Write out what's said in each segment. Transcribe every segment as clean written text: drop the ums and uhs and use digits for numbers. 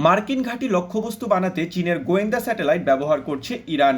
মার্কিন ঘাঁটি লক্ষ্যবস্তু বানাতে চীনের গোয়েন্দা স্যাটেলাইট ব্যবহার করছে ইরান।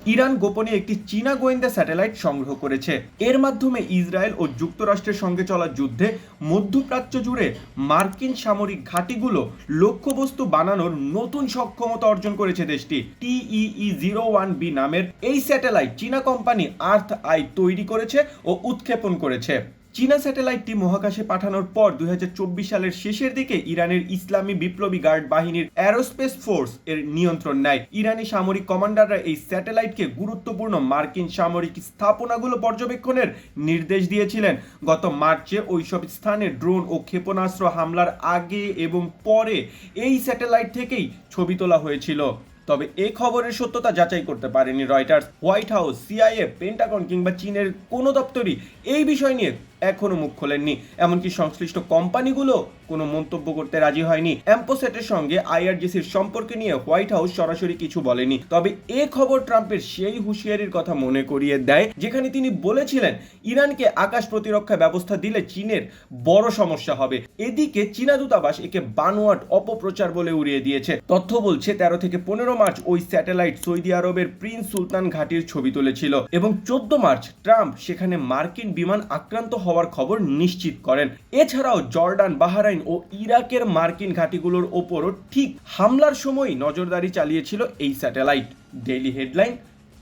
ইরান গোপনে একটি চীনা গোয়েন্দা স্যাটেলাইট সংগ্রহ করেছে। এর মাধ্যমে ইসরায়েল ও যুক্তরাষ্ট্রের সঙ্গে চলা যুদ্ধে মধ্যপ্রাচ্য জুড়ে মার্কিন সামরিক ঘাঁটিগুলো লক্ষ্যবস্তু বানানোর নতুন সক্ষমতা অর্জন করেছে দেশটি। TEE-01B নামের এই স্যাটেলাইট চীনা কোম্পানি আর্থ আই তৈরি করেছে ও উৎক্ষেপণ করেছে। চীনা স্যাটেলাইটটি মহাকাশে পাঠানোর পর 2024 সালের শেষের দিকে ইরানের ইসলামী বিপ্লবী গার্ড বাহিনীর অ্যারোস্পেস ফোর্স এর নিয়ন্ত্রণ নেয়। ইরানি সামরিক কমান্ডাররা এই স্যাটেলাইটকে গুরুত্বপূর্ণ মার্কিন সামরিক স্থাপনাগুলো পর্যবেক্ষণের নির্দেশ দিয়েছিলেন। গত মার্চে ওইসব স্থানে ড্রোন ও ক্ষেপণাস্ত্র হামলার আগে এবং পরে এই স্যাটেলাইট থেকেই ছবি তোলা হয়েছিল। তবে এই খবরের সত্যতা যাচাই করতে পারেনি Reuters. White house, CIA, Pentagon কিংবা চীনের কোনো দপ্তরই এই বিষয় নিয়ে এখনো মুখ খোলেননি। এমনকি সংশ্লিষ্ট কোম্পানিগুলো কোনো মন্তব্য করতে রাজি হয়নি। অ্যাম্পোসেটের সঙ্গে IRGCর সম্পর্কে নিয়ে হোয়াইট হাউস সরাসরি কিছু বলেনি। তবে এ খবর ট্রাম্পের সেই হুঁশিয়ারির কথা মনে করিয়ে দেয় যেখানে তিনি বলেছিলেন ইরানকে আকাশ প্রতিরক্ষা ব্যবস্থা দিলে চীনের বড় সমস্যা হবে। এদিকে চীনা দূতাবাস একে বানোয়াট অপপ্রচার বলে উড়িয়ে দিয়েছে। তথ্য বলছে 13 থেকে 15 মার্চ ওই স্যাটেলাইট সৌদি আরবের প্রিন্স সুলতান ঘাঁটির ছবি তুলেছিল এবং 14 মার্চ ট্রাম্প সেখানে মার্কিন বিমান আক্রান্ত হওয়ার খবর নিশ্চিত করেন। এছাড়াও জর্ডান, বাহরাইন ও ইরাকের মার্কিন ঘাঁটিগুলোর ওপরও ঠিক হামলার সময় নজরদারি চালিয়েছিল এই স্যাটেলাইট। Daily headline,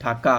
Dhaka.